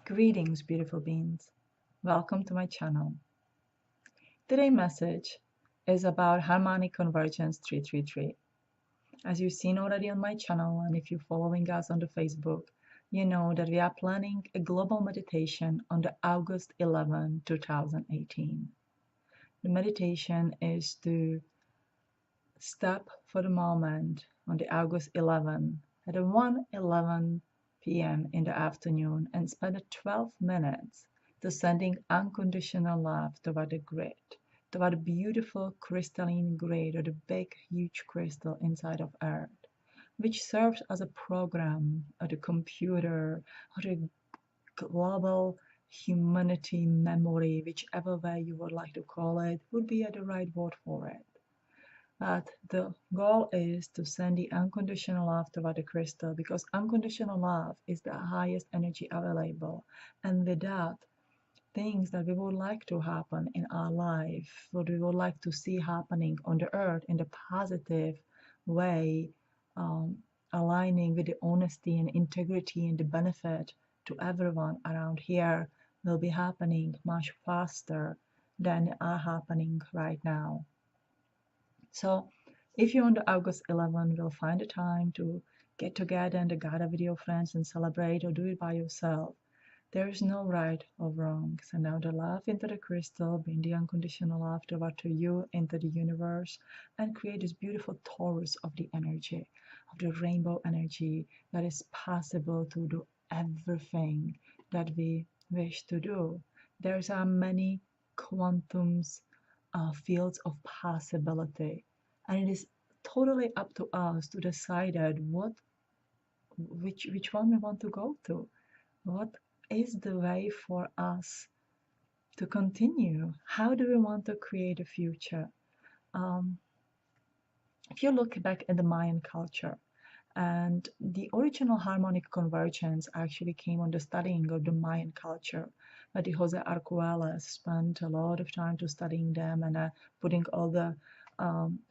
Greetings, beautiful beings. Welcome to my channel. Today's message is about Harmonic Convergence 333. As you've seen already on my channel, and if you're following us on the Facebook, you know that we are planning a global meditation on the August 11, 2018. The meditation is to stop for the moment on the August 11 at 1:11 p.m. in the afternoon and spend 12 minutes to sending unconditional love toward the grid, toward a beautiful crystalline grid or the big huge crystal inside of Earth, which serves as a program or the computer or the global humanity memory, whichever way you would like to call it, would be the right word for it. But the goal is to send the unconditional love toward the crystal because unconditional love is the highest energy available. And with that, things that we would like to happen in our life, what we would like to see happening on the earth in the positive way, aligning with the honesty and integrity and the benefit to everyone around here, will be happening much faster than are happening right now. So if you on the August 11 will find a time to get together and gather with your friends and celebrate or do it by yourself, there is no right or wrong. Send out the love into the crystal, bring the unconditional love toward to you into the universe, and create this beautiful torus of the energy, of the rainbow energy that is possible to do everything that we wish to do. There's many quantums fields of possibility, and it is totally up to us to decide which one we want to go to. What is the way for us to continue? How do we want to create a future? Um, if you look back at the Mayan culture, and the original harmonic convergence actually came on the studying of the Mayan culture. But Jose Arcuelas spent a lot of time to studying them and putting all the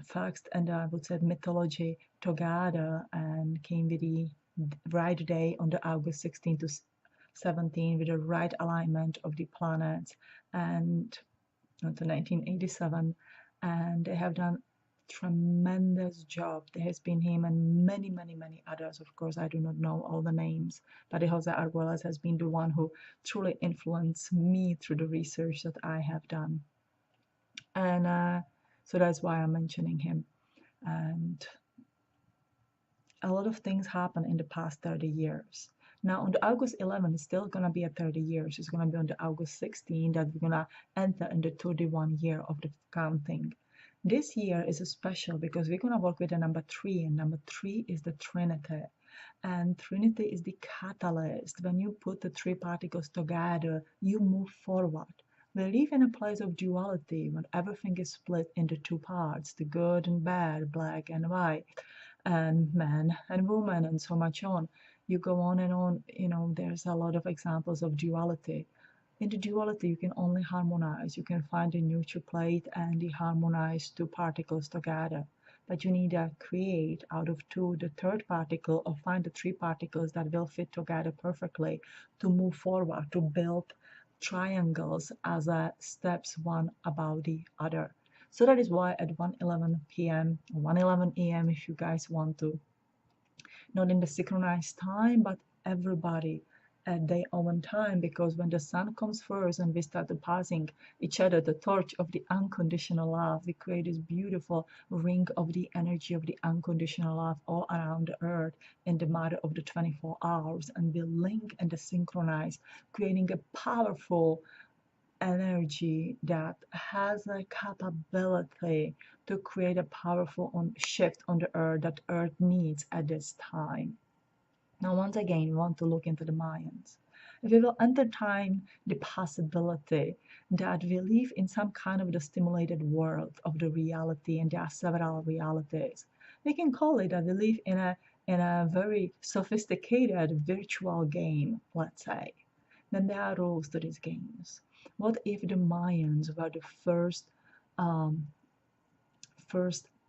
facts and I would say mythology together and came with the right day on the August 16 to 17 with the right alignment of the planets and until 1987, and they have done tremendous job. There has been him and many others. Of course, I do not know all the names, but Jose Arguelles has been the one who truly influenced me through the research that I have done. And so that's why I'm mentioning him. And a lot of things happened in the past 30 years. Now, on the August 11, it's still going to be at 30 years. It's going to be on the August 16 that we're going to enter in the 31 year of the counting. This year is special because we're going to work with the number 3, and number 3 is the Trinity. And Trinity is the catalyst. When you put the 3 particles together, you move forward. We live in a place of duality when everything is split into 2 parts, the good and bad, black and white, and man and woman, and so much on. You go on and on, there's a lot of examples of duality. In the duality, you can only harmonize. You can find the neutral plate and the harmonized 2 particles together. But you need to create out of 2 the 3rd particle or find the 3 particles that will fit together perfectly to move forward, to build triangles as steps one above the other. So that is why at 1:11 p.m. or 1:11 a.m. if you guys want to, not in the synchronized time, but everybody at their own time, because when the sun comes first and we start passing each other the torch of the unconditional love, we create this beautiful ring of the energy of the unconditional love all around the earth in the matter of the 24 hours, and we link and synchronize, creating a powerful energy that has a capability to create a powerful shift on the earth that earth needs at this time. Now, once again, we want to look into the Mayans. We will entertain the possibility that we live in some kind of the stimulated world of the reality, and there are several realities. We can call it that we live in a very sophisticated virtual game, let's say. Then there are rules to these games. What if the Mayans were the first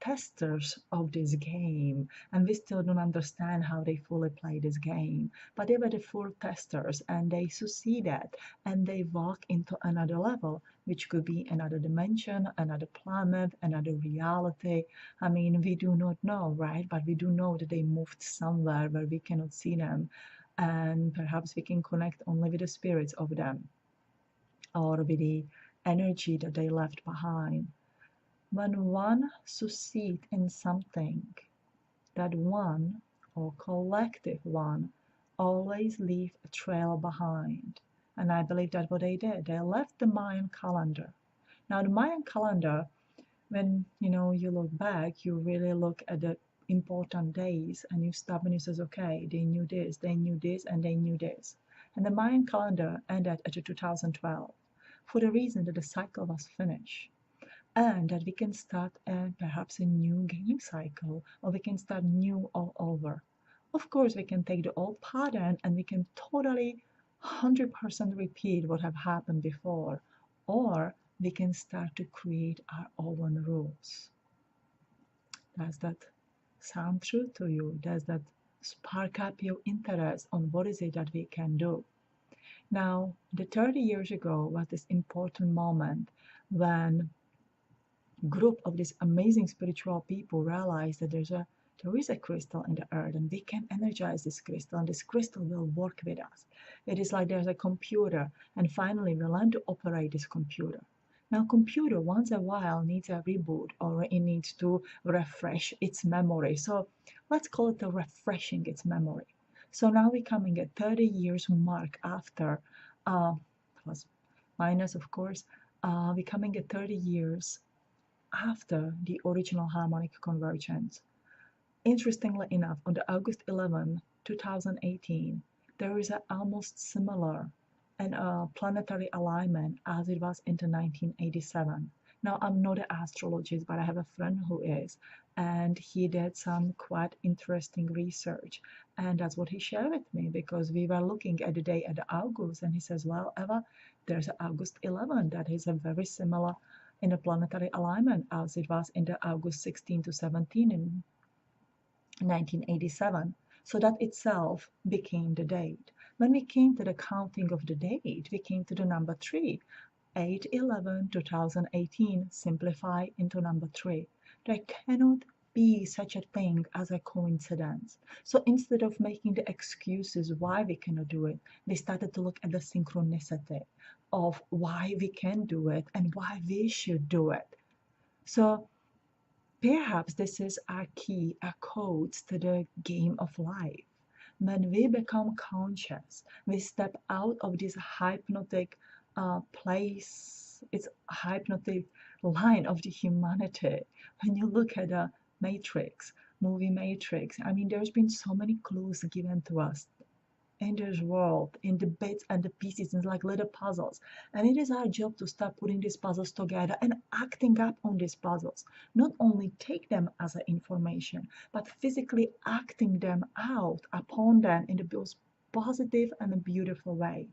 testers of this game, and we still don't understand how they fully play this game. But they were the full testers, and they succeeded, and they walk into another level, which could be another dimension, another planet, another reality. I mean, we do not know, right? But we do know that they moved somewhere where we cannot see them, and perhaps we can connect only with the spirits of them or with the energy that they left behind. When one succeeds in something, that one or collective one always leave a trail behind. And I believe that's what they did. They left the Mayan calendar. Now the Mayan calendar, when you look back, you really look at the important days and you stop and you says, okay, they knew this, and they knew this. And the Mayan calendar ended at 2012 for the reason that the cycle was finished and that we can start perhaps a new game cycle, or we can start new all over. Of course, we can take the old pattern and we can totally 100% repeat what have happened before, or we can start to create our own rules. Does that sound true to you? Does that spark up your interest on what is it that we can do? Now, the 30 years ago was this important moment when group of these amazing spiritual people realize that there is a crystal in the earth, and we can energize this crystal, and this crystal will work with us. It is like there's a computer, and finally we learn to operate this computer. Now computer once a while needs a reboot, or it needs to refresh its memory, so let's call it a refreshing its memory. So now we're coming at 30 years mark after plus minus of course, we're coming at 30 years after the original harmonic convergence. Interestingly enough, on the August 11, 2018, there is an almost similar and a planetary alignment as it was in the 1987. Now, I'm not an astrologist, but I have a friend who is, and he did some quite interesting research. And that's what he shared with me, because we were looking at the day at the August, and he says, well, Eva, there's an August 11 that is a very similar in a planetary alignment as it was in the August 16 to 17 in 1987. So that itself became the date. When we came to the counting of the date, we came to the number 3. 8/11/2018 simplify into number 3. There cannot be such a thing as a coincidence. So instead of making the excuses why we cannot do it, we started to look at the synchronicity of why we can do it and why we should do it. So perhaps this is our key, our codes to the game of life. When we become conscious, we step out of this hypnotic place, it's a hypnotic line of the humanity. When you look at the Matrix, movie Matrix, I mean, there's been so many clues given to us in this world, in the bits and the pieces, and like little puzzles. And it is our job to start putting these puzzles together and acting up on these puzzles. Not only take them as an information, but physically acting them out upon them in the most positive and a beautiful way.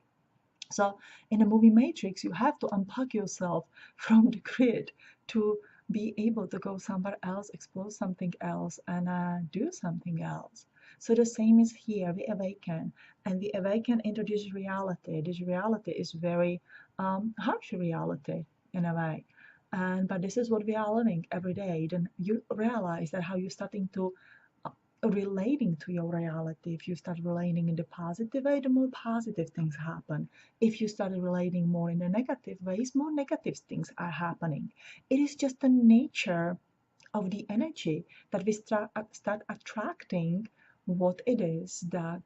So in the movie Matrix, you have to unpack yourself from the grid to be able to go somewhere else, explore something else, and do something else. So the same is here. We awaken, and we awaken into this reality. This reality is very harsh reality in a way. And but this is what we are living every day. Then you realize that how you're starting to relating to your reality. If you start relating in the positive way, the more positive things happen. If you start relating more in the negative ways, more negative things are happening. It is just the nature of the energy that we start attracting what it is that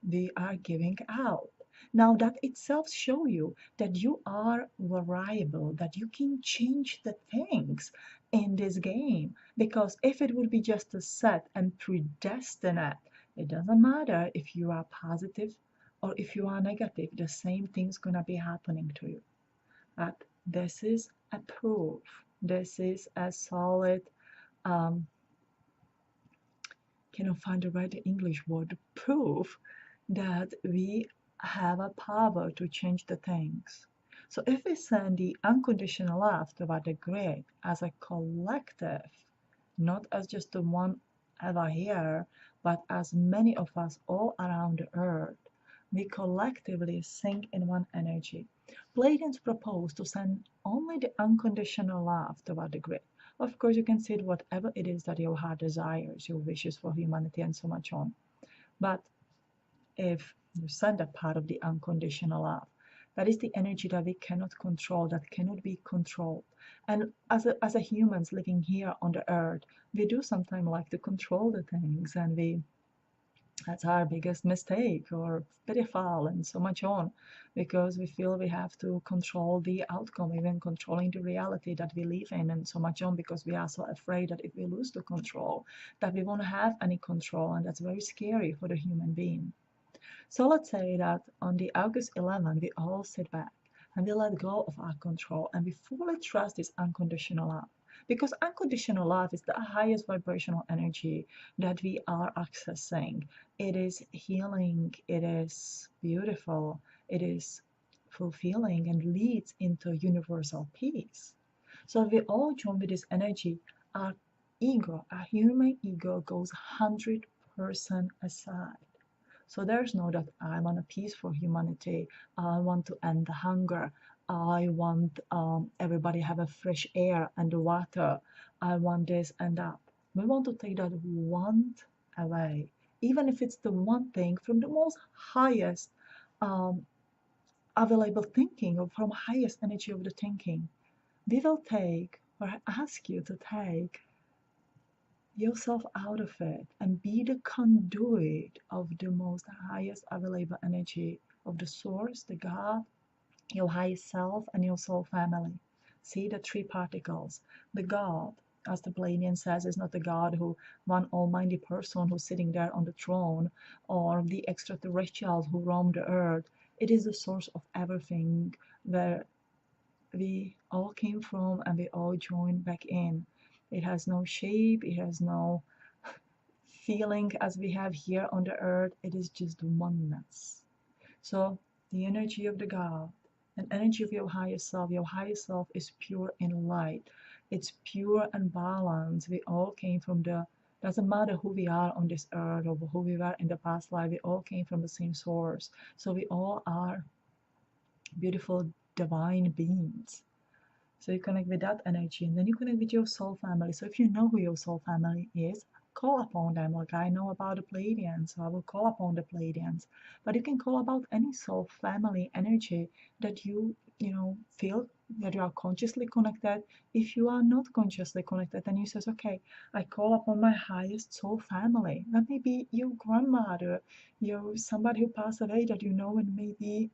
we are giving out. Now that itself show you that you are variable, that you can change the things in this game. Because if it would be just a set and predestined, it doesn't matter if you are positive or if you are negative, the same thing's gonna be happening to you. But this is a proof. This is a solid cannot find the right English word, proof that we have a power to change the things. So if we send the unconditional love toward the grid as a collective, not as just the one Eva here, but as many of us all around the earth. We collectively sink in one energy. Pleiadians propose to send only the unconditional love toward the grid. Of course, you can say whatever it is that your heart desires, your wishes for humanity, and so much on. But if you send a part of the unconditional love, that is the energy that we cannot control, that cannot be controlled. And as a humans living here on the earth, we do sometimes like to control the things, and that's our biggest mistake or pitfall and so much on, because we feel we have to control the outcome, even controlling the reality that we live in and so much on, because we are so afraid that if we lose the control, that we won't have any control, and that's very scary for the human being. So let's say that on the August 11th, we all sit back and we let go of our control and we fully trust this unconditional love. Because unconditional love is the highest vibrational energy that we are accessing. It is healing, it is beautiful, it is fulfilling, and leads into universal peace. So if we all join with this energy, our ego, our human ego, goes 100% aside. So there's no that I want a peace for humanity. I want to end the hunger. I want everybody have a fresh air and the water. I want this and that. We want to take that want away, even if it's the one thing from the most highest um, available thinking, or from highest energy of the thinking. We will take, or ask you to take, yourself out of it and be the conduit of the most highest available energy of the source, the God, your highest self, and your soul family. See the three particles. The God, as the Pleiadian says, is not the God who, one almighty person who's sitting there on the throne, or the extraterrestrials who roam the earth. It is the source of everything, where we all came from and we all join back in. It has no shape, it has no feeling as we have here on the earth. It is just oneness. So the energy of the God, an energy of your higher self is pure in light. It's pure and balanced. We all came from the, doesn't matter who we are on this earth or who we were in the past life, we all came from the same source. So we all are beautiful divine beings. So you connect with that energy, and then you connect with your soul family. So if you know who your soul family is, call upon them. Like I know about the Pleiadians, so I will call upon the Pleiadians. But you can call about any soul family energy that you feel that you are consciously connected. If you are not consciously connected, then you says, okay, I call upon my highest soul family. That may be your grandmother, your somebody who passed away that you know, and maybe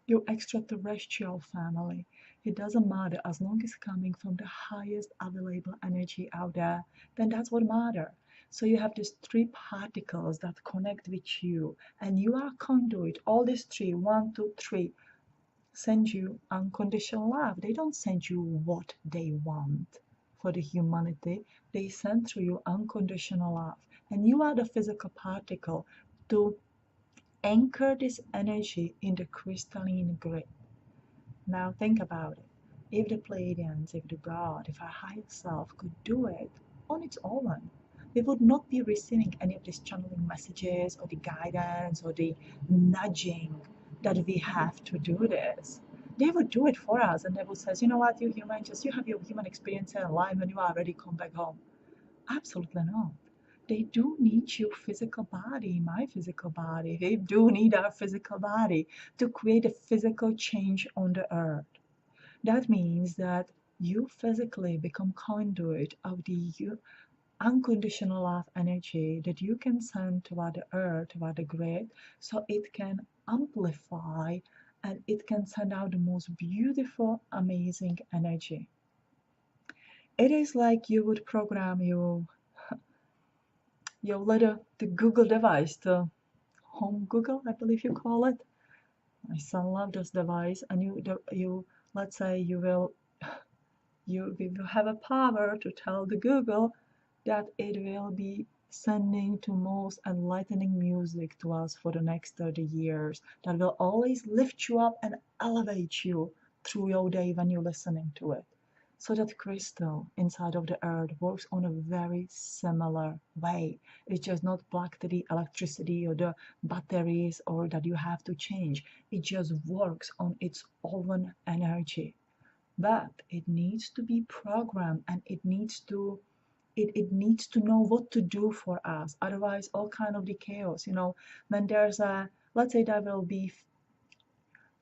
your extraterrestrial family. It doesn't matter, as long as it's coming from the highest available energy out there, then that's what matters. So you have these three particles that connect with you, and you are conduit. All these three, one, two, three, send you unconditional love. They don't send you what they want for the humanity. They send through you unconditional love. And you are the physical particle to anchor this energy in the crystalline grid. Now think about it. If the Pleiadians, if the God, if our higher self could do it on its own, we would not be receiving any of these channeling messages or the guidance or the nudging that we have to do this. They would do it for us, and they would say, you know what, you human, just you have your human experience in life and you are ready, come back home. Absolutely not. They do need your physical body, my physical body. They do need our physical body to create a physical change on the earth. That means that you physically become conduit of the unconditional love energy that you can send toward the earth, toward the grid, so it can amplify and it can send out the most beautiful, amazing energy. It is like you would program your little the Google device, the home Google, I believe you call it. My son loves this device, and you let's say you will have a power to tell the Google that it will be sending to most enlightening music to us for the next 30 years that will always lift you up and elevate you through your day when you're listening to it. So that crystal inside of the earth works on a very similar way. It's just not plugged to the electricity or the batteries or that you have to change. It just works on its own energy. But it needs to be programmed and it needs to know what to do for us. Otherwise, all kind of the chaos, when there's a, let's say there will be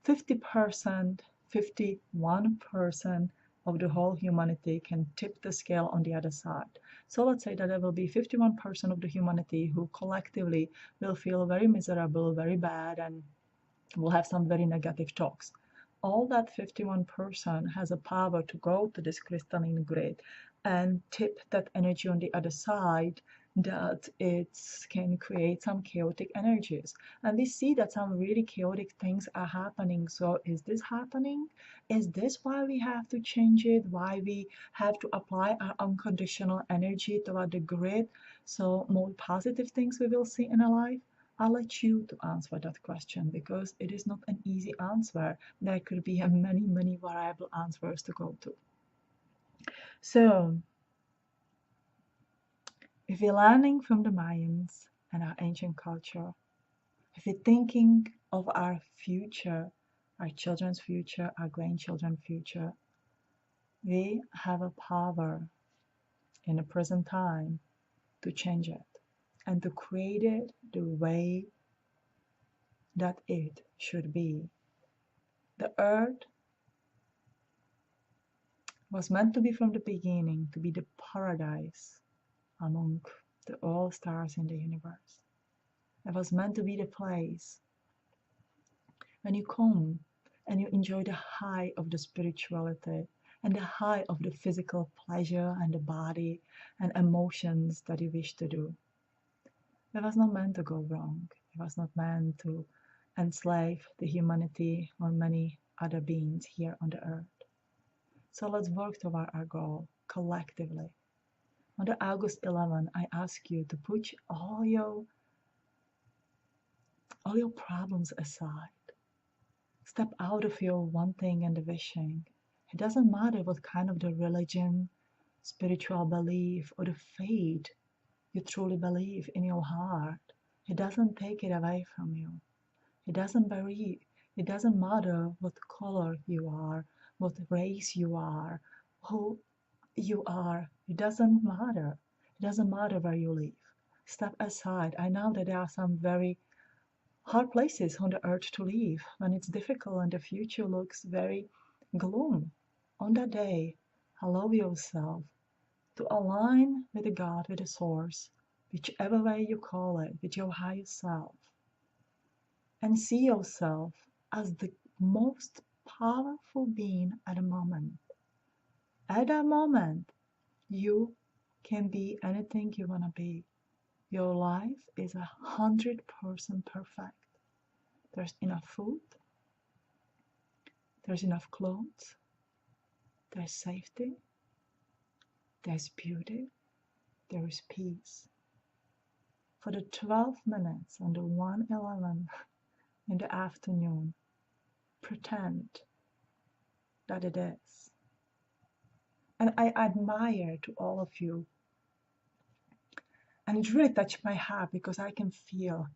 50%, 51% of the whole humanity can tip the scale on the other side. So let's say that there will be 51% of the humanity who collectively will feel very miserable, very bad, and will have some very negative talks. All that 51% has a power to go to this crystalline grid and tip that energy on the other side, that it can create some chaotic energies. And we see that some really chaotic things are happening. So is this happening? Is this why we have to change it? Why we have to apply our unconditional energy toward the grid? So more positive things we will see in our life? I'll let you to answer that question because it is not an easy answer. There could be many, many variable answers to go to. So, if we're learning from the Mayans and our ancient culture, if we're thinking of our future, our children's future, our grandchildren's future, we have a power in the present time to change it and to create it the way that it should be. The earth was meant to be from the beginning, to be the paradise among the all stars in the universe. It was meant to be the place when you come and you enjoy the high of the spirituality and the high of the physical pleasure and the body and emotions that you wish to do. It was not meant to go wrong. It was not meant to enslave the humanity or many other beings here on the earth. So let's work toward our goal collectively. On the August 11, I ask you to put all your problems aside. Step out of your wanting and the wishing. It doesn't matter what kind of the religion, spiritual belief, or the faith you truly believe in your heart. It doesn't take it away from you. It doesn't matter what color you are, what race you are, who you are. It doesn't matter. It doesn't matter where you live. Step aside. I know that there are some very hard places on the earth to live when it's difficult and the future looks very gloom. On that day, allow yourself to align with the God, with the source, whichever way you call it, with your higher self, and see yourself as the most powerful being at the moment. At that moment, you can be anything you want to be. Your life is 100% perfect. There's enough food, there's enough clothes, there's safety, there's beauty, there is peace. For the 12 minutes on the 1:11 in the afternoon, pretend that it is. And I admire to all of you. And it really touched my heart because I can feel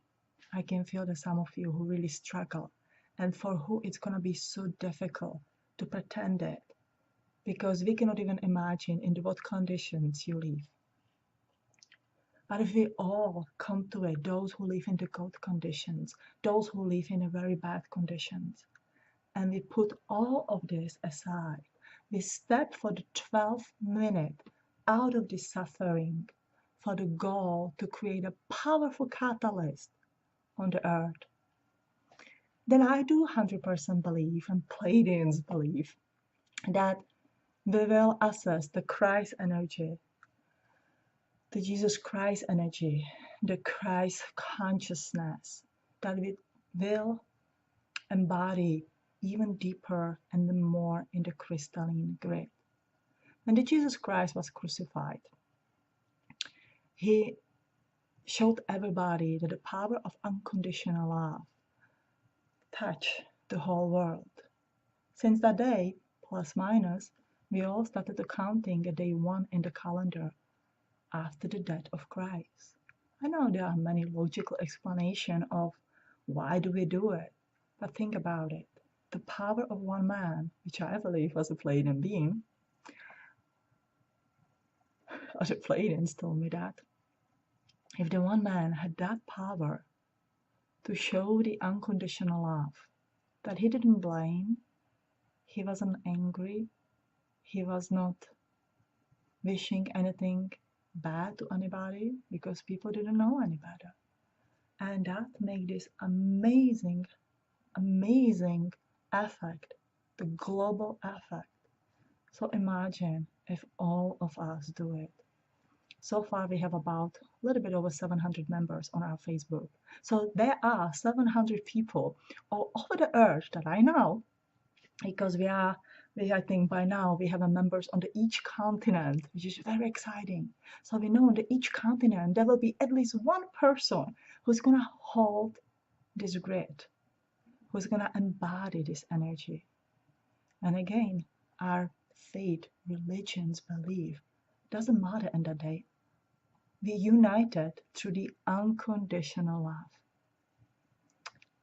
that some of you who really struggle and for who it's going to be so difficult to pretend it because we cannot even imagine in what conditions you live. But if we all come to it, those who live in the good conditions, those who live in very bad conditions, and we put all of this aside, we step for the 12 minutes out of this suffering for the goal to create a powerful catalyst on the earth, then I do 100% believe, and Pleiadians believe, that we will access the Christ energy, the Jesus Christ energy, the Christ consciousness that we will embody even deeper and more in the crystalline grid. When the Jesus Christ was crucified, he showed everybody that the power of unconditional love touched the whole world. Since that day, plus minus, We all started counting a day one in the calendar after the death of Christ. I know there are many logical explanations of why do we do it, but think about it. The power of one man, which I believe was a Pleiadian being, or the Pleiadians told me that, if the one man had that power to show the unconditional love, that he didn't blame, he wasn't angry, he was not wishing anything bad to anybody because people didn't know any better. And that made this amazing, amazing effect, the global effect. So imagine if all of us do it. So far, we have about a little bit over 700 members on our Facebook. So there are 700 people all over the earth that I know, because I think by now we have members on each continent, which is very exciting. So we know on each continent there will be at least one person who's gonna hold this grid, who's gonna embody this energy. And again, our faith, religions, belief doesn't matter in that day. We united through the unconditional love.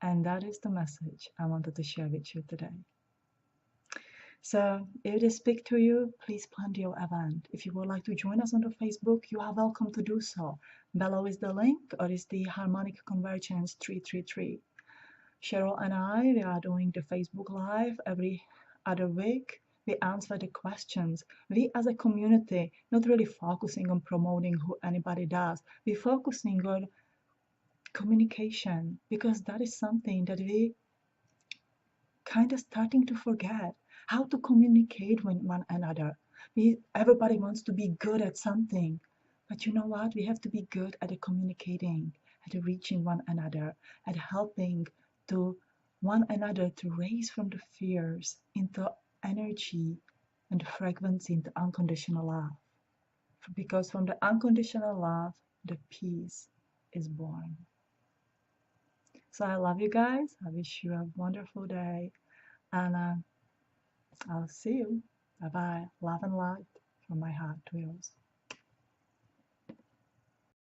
And that is the message I wanted to share with you today. So if they speak to you, please plan your event. If you would like to join us on the Facebook, you are welcome to do so. Below is the link, or is the Harmonic Convergence 333. Cheryl and I, we are doing the Facebook Live every other week. We answer the questions. We as a community, not really focusing on promoting who anybody does. We're focusing on communication, because that is something that we kind of starting to forget, how to communicate with one another. Everybody wants to be good at something, but you know what? We have to be good at communicating, at reaching one another, at helping to one another to raise from the fears into energy and the frequency into unconditional love. Because from the unconditional love, the peace is born. So I love you guys. I wish you a wonderful day. And I'll see you. Bye bye. Love and light from my heart to yours.